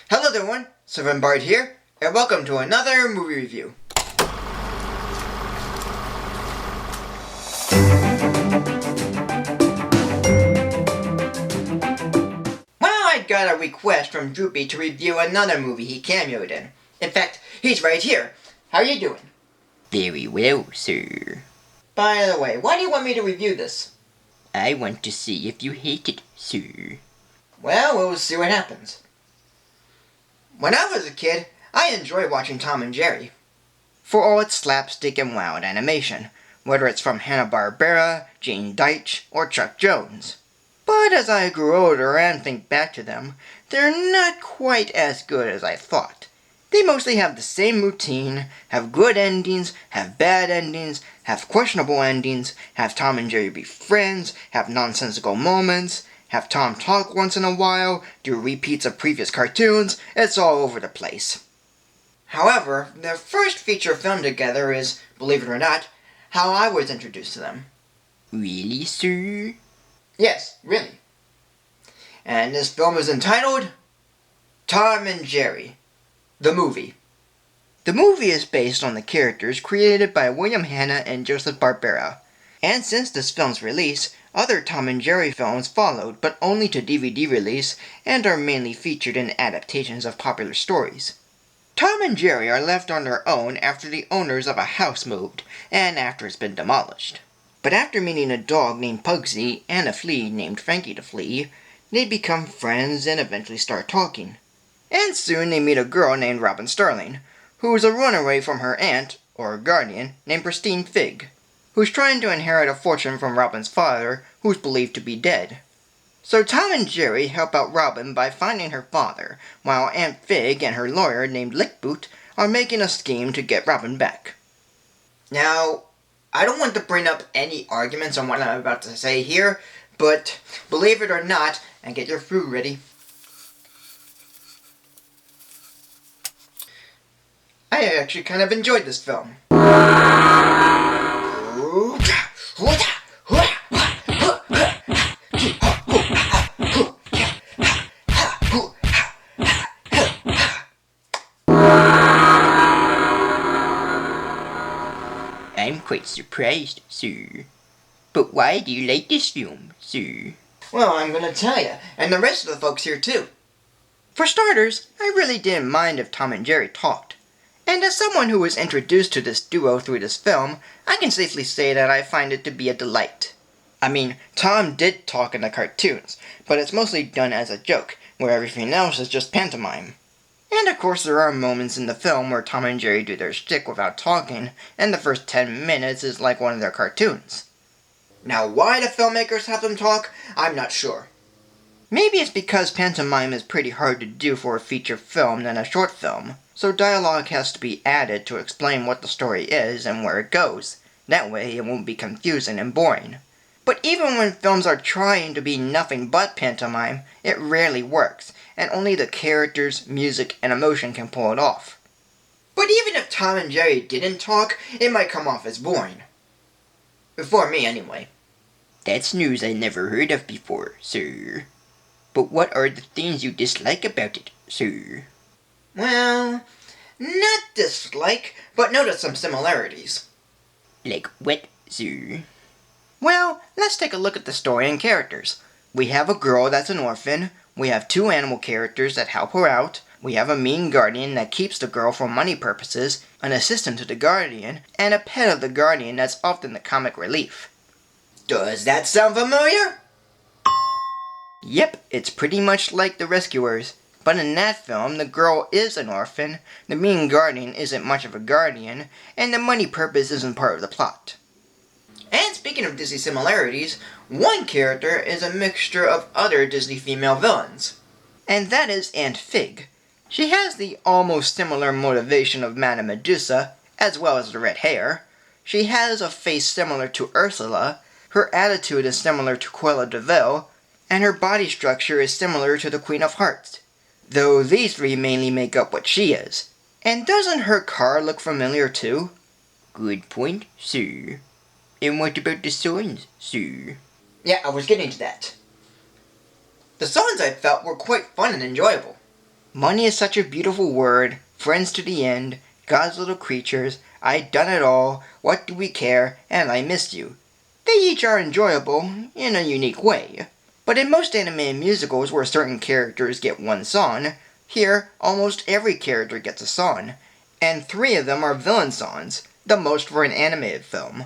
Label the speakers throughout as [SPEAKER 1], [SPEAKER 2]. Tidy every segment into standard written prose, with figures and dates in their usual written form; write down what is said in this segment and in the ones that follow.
[SPEAKER 1] Hello everyone, Sylvan Bard here, and welcome to another movie review. Well, I got a request from Droopy to review another movie he cameoed in. In fact, he's right here. How are you doing?
[SPEAKER 2] Very well, sir.
[SPEAKER 1] By the way, why do you want me to review this?
[SPEAKER 2] I want to see if you hate it, sir.
[SPEAKER 1] Well, we'll see what happens. When I was a kid, I enjoyed watching Tom and Jerry. For all its slapstick and wild animation, whether it's from Hanna-Barbera, Gene Deitch, or Chuck Jones. But as I grew older and think back to them, they're not quite as good as I thought. They mostly have the same routine, have good endings, have bad endings, have questionable endings, have Tom and Jerry be friends, have nonsensical moments, have Tom talk once in a while, do repeats of previous cartoons. It's all over the place. However, their first feature film together is, believe it or not, how I was introduced to them.
[SPEAKER 2] Really, sir?
[SPEAKER 1] Yes, really. And this film is entitled Tom and Jerry, the movie. The movie is based on the characters created by William Hanna and Joseph Barbera. And since this film's release, other Tom and Jerry films followed, but only to DVD release, and are mainly featured in adaptations of popular stories. Tom and Jerry are left on their own after the owners of a house moved, and after it's been demolished. But after meeting a dog named Pugsy and a flea named Frankie the Flea, they become friends and eventually start talking. And soon they meet a girl named Robin Starling, who is a runaway from her aunt, or guardian, named Pristine Fig, who's trying to inherit a fortune from Robin's father, who's believed to be dead. So Tom and Jerry help out Robin by finding her father, while Aunt Fig and her lawyer named Lickboot are making a scheme to get Robin back. Now, I don't want to bring up any arguments on what I'm about to say here, but believe it or not, and get your food ready, I actually kind of enjoyed this film.
[SPEAKER 2] I'm quite surprised, sir. But why do you like this film, sir?
[SPEAKER 1] Well, I'm gonna tell you, and the rest of the folks here too. For starters, I really didn't mind if Tom and Jerry talked. And as someone who was introduced to this duo through this film, I can safely say that I find it to be a delight. I mean, Tom did talk in the cartoons, but it's mostly done as a joke, where everything else is just pantomime. And of course there are moments in the film where Tom and Jerry do their shtick without talking, and the first 10 minutes is like one of their cartoons. Now why the filmmakers have them talk, I'm not sure. Maybe it's because pantomime is pretty hard to do for a feature film than a short film, so dialogue has to be added to explain what the story is and where it goes. That way it won't be confusing and boring. But even when films are trying to be nothing but pantomime, it rarely works, and only the characters, music, and emotion can pull it off. But even if Tom and Jerry didn't talk, it might come off as boring. For me, anyway.
[SPEAKER 2] That's news I never heard of before, sir. But what are the things you dislike about it, sir?
[SPEAKER 1] Well, not dislike, but notice some similarities.
[SPEAKER 2] Like what, sir?
[SPEAKER 1] Well, let's take a look at the story and characters. We have a girl that's an orphan, we have two animal characters that help her out, we have a mean guardian that keeps the girl for money purposes, an assistant to the guardian, and a pet of the guardian that's often the comic relief. Does that sound familiar? Yep, it's pretty much like The Rescuers. But in that film, the girl is an orphan, the mean guardian isn't much of a guardian, and the money purpose isn't part of the plot. And speaking of Disney similarities, one character is a mixture of other Disney female villains. And that is Aunt Fig. She has the almost similar motivation of Madame Medusa, as well as the red hair. She has a face similar to Ursula, her attitude is similar to Cruella de Vil, and her body structure is similar to the Queen of Hearts. Though these three mainly make up what she is. And doesn't her car look familiar too?
[SPEAKER 2] Good point, sir. And what about the songs, sir?
[SPEAKER 1] Yeah, I was getting to that. The songs I felt were quite fun and enjoyable. Money is such a beautiful word, friends to the end, God's little creatures, I done it all, what do we care, and I missed you. They each are enjoyable, in a unique way. But in most animated musicals where certain characters get one song, here almost every character gets a song, and 3 of them are villain songs, the most for an animated film.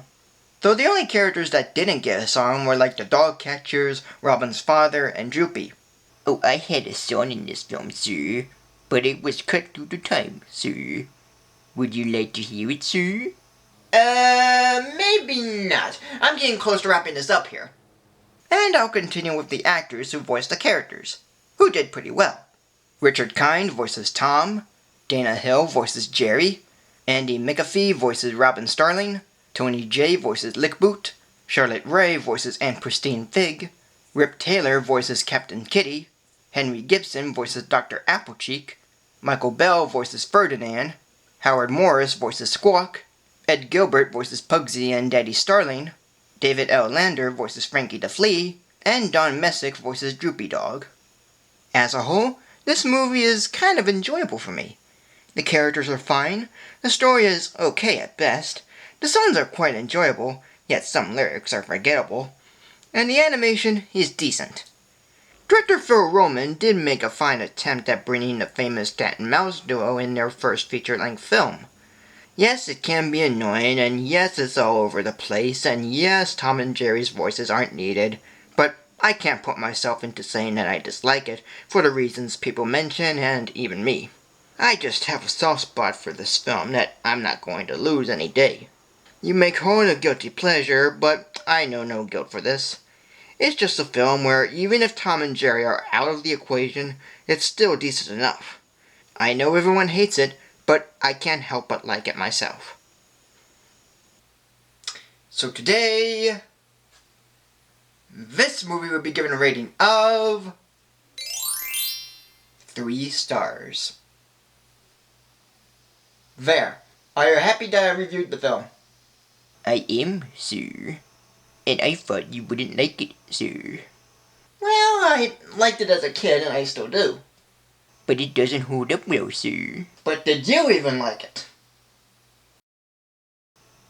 [SPEAKER 1] Though the only characters that didn't get a song were like the dog catchers, Robin's father, and Droopy.
[SPEAKER 2] Oh, I had a song in this film, sir, but it was cut due to time, sir. Would you like to hear it, sir?
[SPEAKER 1] Maybe not. I'm getting close to wrapping this up here. And I'll continue with the actors who voiced the characters, who did pretty well. Richard Kind voices Tom, Dana Hill voices Jerry, Andy McAfee voices Robin Starling, Tony J voices Lickboot, Charlotte Ray voices Aunt Pristine Fig, Rip Taylor voices Captain Kitty, Henry Gibson voices Dr. Applecheek, Michael Bell voices Ferdinand, Howard Morris voices Squawk, Ed Gilbert voices Pugsy and Daddy Starling, David L. Lander voices Frankie the Flea, and Don Messick voices Droopy Dog. As a whole, this movie is kind of enjoyable for me. The characters are fine, the story is okay at best, the songs are quite enjoyable, yet some lyrics are forgettable, and the animation is decent. Director Phil Roman did make a fine attempt at bringing the famous cat and mouse duo in their first feature-length film. Yes, it can be annoying, and yes, it's all over the place, and yes, Tom and Jerry's voices aren't needed, but I can't put myself into saying that I dislike it, for the reasons people mention, and even me. I just have a soft spot for this film that I'm not going to lose any day. You may call it a guilty pleasure, but I know no guilt for this. It's just a film where even if Tom and Jerry are out of the equation, it's still decent enough. I know everyone hates it, but I can't help but like it myself. So today, this movie would be given a rating of 3 stars. There. Are you happy that I reviewed the film?
[SPEAKER 2] I am, sir. And I thought you wouldn't like it, sir.
[SPEAKER 1] Well, I liked it as a kid, and I still do.
[SPEAKER 2] But it doesn't hold up well, sir.
[SPEAKER 1] But did you even like it?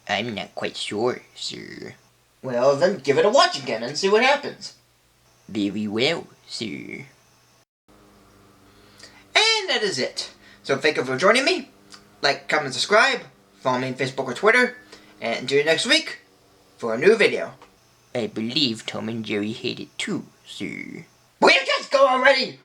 [SPEAKER 2] I'm not quite sure, sir.
[SPEAKER 1] Well, then give it a watch again and see what happens.
[SPEAKER 2] Very well, sir.
[SPEAKER 1] And that is it. So thank you for joining me. Like, comment, subscribe. Follow me on Facebook or Twitter. And until next week for a new video.
[SPEAKER 2] I believe Tom and Jerry hate it too, sir.
[SPEAKER 1] Will you just go already?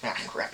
[SPEAKER 1] Ah, crap.